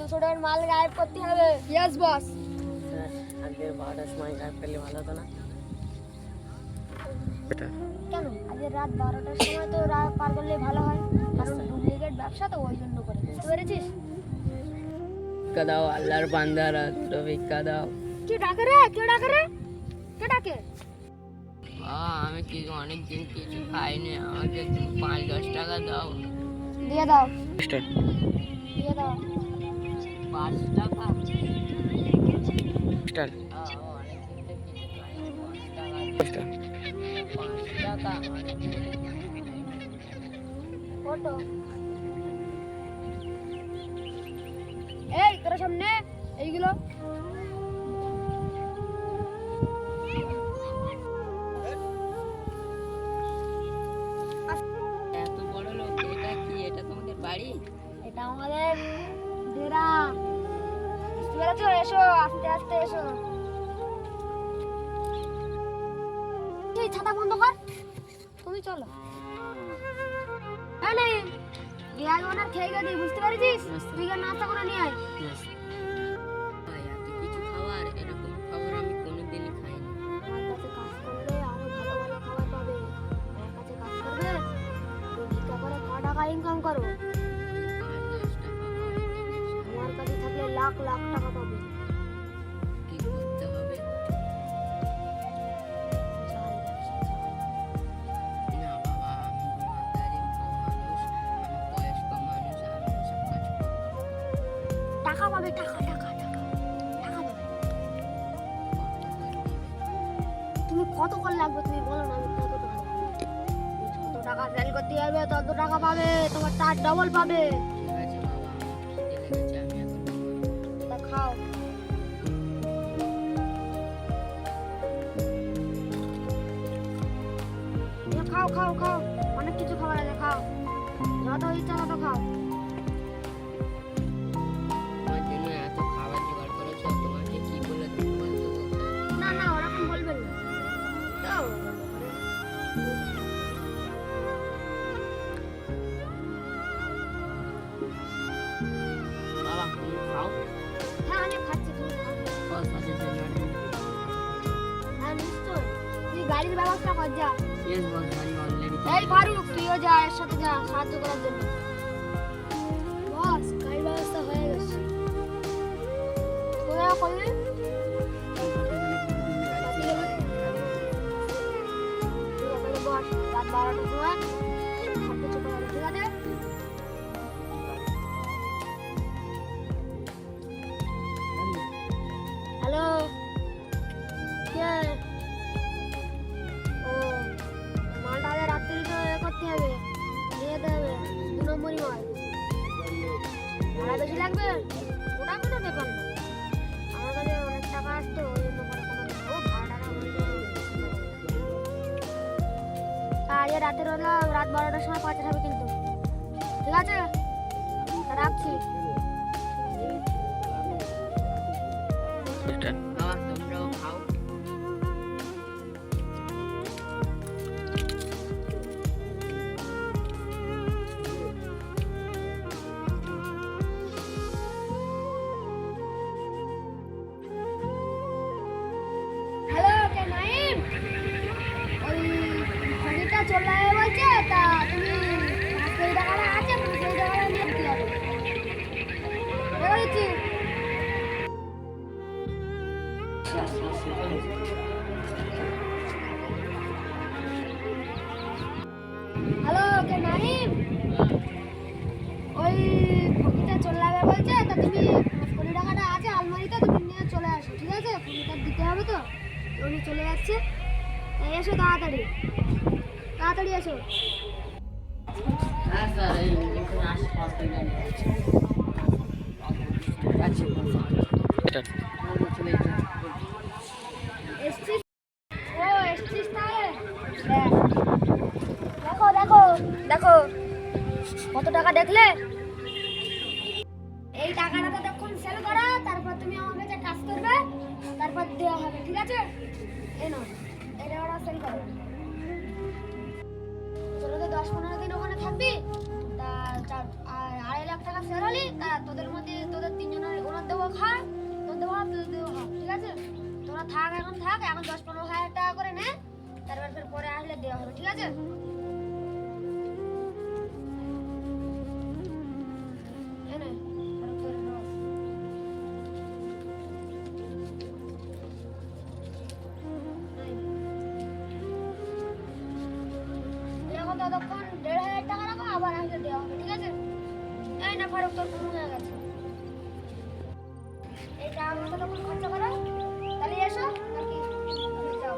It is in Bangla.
200 টাকার মাল গায়েব করতে হবে। Yes boss. স্যার আজকের 12টার সময় গায়েব করলে ভালো হতো না? এটা কেন আজকে রাত 12টার সময় তো রাত পার করলে ভালো হয়, কারণ ডুপ্লিকেট ব্যবসা তো ওই জন্য করে, বুঝতে পেরেছিস? ভিক্ষা দাও, আল্লাহর বান্দারা দুটো ভিক্ষা দাও। কে ডাকে রে? কে ডাকে রে? কে ডাকে? আমি অনেকদিন কিছু খাইনি, আমাকে 5-10 টাকা দাও। দিয়ে দাও, স্টার্ট দিয়ে দাও। 5 টাকা? স্টার্ট অনেকদিন তো কিছু খাইনি, 5 টাকা। স্টার্ট 5 টাকা ফটো এই তোর সামনে এইগুলো এত বড় লোক, এটা কি? এটা তোমাদের বাড়ি? এটা আমাদের ডেরা, বুঝতে পেরেছো? এসো আস্তে আস্তে এসো। এই ছাতা বন্ধ কর, তুমি চলো। এই নেই গ্যাস ওনার খেয়ে গেছি, বুঝতে পেরেছিস? তুই গিয়ে নাস্তা করে নিয়ে আয়। এত কিছু খাবার, এরকম খাবার আমি কোনোদিনই খাইনি। আমার কাছে কাজ করলে আরো ভালো ভালো খাবার পাবে। আমার কাছে কাজ করবে, তুমি ভিক্ষা করে ক টাকা ইনকাম করো। 5-10 টাকা হয় দিনের। আমার কাছে থাকলে লাখ লাখ টাকা পাবে। কি করতে হবে? না বাবা, আমি ইমানদারি মানুষ, আমি বয়স্ক মানুষ, আমি এসব কাজ করব না। টাকা পাবে, টাকা টাকা টাকা টাকা পাবে। তুমি কত করে লাগবে তুমি বলো না, আমি কত টাকা দেবো। তুমি যত টাকা সেল করতে যাবে তত টাকা পাবে, তোমার তার ডবল পাবে। ঠিক আছে বাবা, আমার খিদে লেগেছে, আমি এখন ঘুমাবো। তা খাও। খাও খাও খাও, অনেক কিছু খাবার আছে, খাও যত ইচ্ছা তত খাও। আমার জন্য এত খাবার জোগাড় করেছো, তোমাকে কি বলে ধন্যবাদ দেবো? না না ওরকম বলবেন না, দাও। বাবা তুমি খাও। হ্যাঁ আমি খাচ্ছি, তুমি খাও। বস আছে জন্য। হ্যাঁ নিশ্চয়, তুই গাড়ির ব্যবস্থা কর যা। ইয়েস বস, গাড়ি অলরেডি। এই ফারুক তুইও যা এর সাথে যা সাহায্য করার জন্য। বস গাড়ির ব্যবস্থা হয়ে গেছে। কোথায় করলি? তুই এখানে বস, রাত 12টার সময় সব কিছু করে আনো, ঠিক আছে? হ্যালো কে? ও মালটা আগে রাত্রি তো করতে হবে, নিয়ে যেতে হবে 2 নম্বরই মাল। ভাড়া বেশি লাগবে, ওটা কোনো ব্যাপার না। আমার কাছে অনেক টাকা আসতো, ওই জন্য করে কোনো ও ভাড়া টাকা হয়ে যাবে। আজ রাতের হলো রাত 12টার সময় পৌঁছাতে হবে কিন্তু, ঠিক আছে? তা রাখছি। স্টার্ট বাবা তোমরাও খাও। হ্যালো কে নাইম? ওই ফোনটা চলে যাবে বলছে, তা তুমি 5 টাকাটা আছে, 5 টাকাটা নিয়ে দিতে হবে। বলেছি। হ্যালো কে নাইম? ওই ফোনটা চলে যাবে বলছে, তা তুমি 5 টাকাটা আছে আলমারিতে, তুমি নিয়ে চলে আসো, ঠিক আছে? ফোনটা দিতে হবে তো, উনি চলে যাচ্ছে, তাই এসো তাড়াতাড়ি, তাড়াতাড়ি এসো। হ্যাঁ স্যার, এই এখানে আসে 5 টাকা নিয়ে আছে। স্টার্ট চলে যাচ্ছে। এসছিস? ও এসছিস তাহলে? দেখ, দেখো দেখো দেখো কত টাকা দেখলে? এই টাকাটা তো তখন সেল করো, তারপর তুমি আমার কাছে কাজ করবে, তারপর দেওয়া হবে, ঠিক আছে? এই নাও, এটা ওরা সেল করো। চলো তো 10-15 দিন ওখানে থাকবি, তা 2.5 লাখ টাকা সেল হলি, তা তোদের মধ্যে তোদের 3 জনের থাক, এখন 10-15 হাজার টাকা করে নে, তারপর ফের পরে আসলে দেওয়া হবে, ঠিক আছে? এই নে, আরো তোর নাও। এই। এখন ততক্ষণ 1,500 টাকা রাখো, আবার আসলে দেওয়া হবে, ঠিক আছে? এই না ফারুক, তোর ফোন হয়ে গেছে। এই টাকাগুলো ততক্ষণ খরচা করো, তাহলে এসো নাকি তুমি যাও?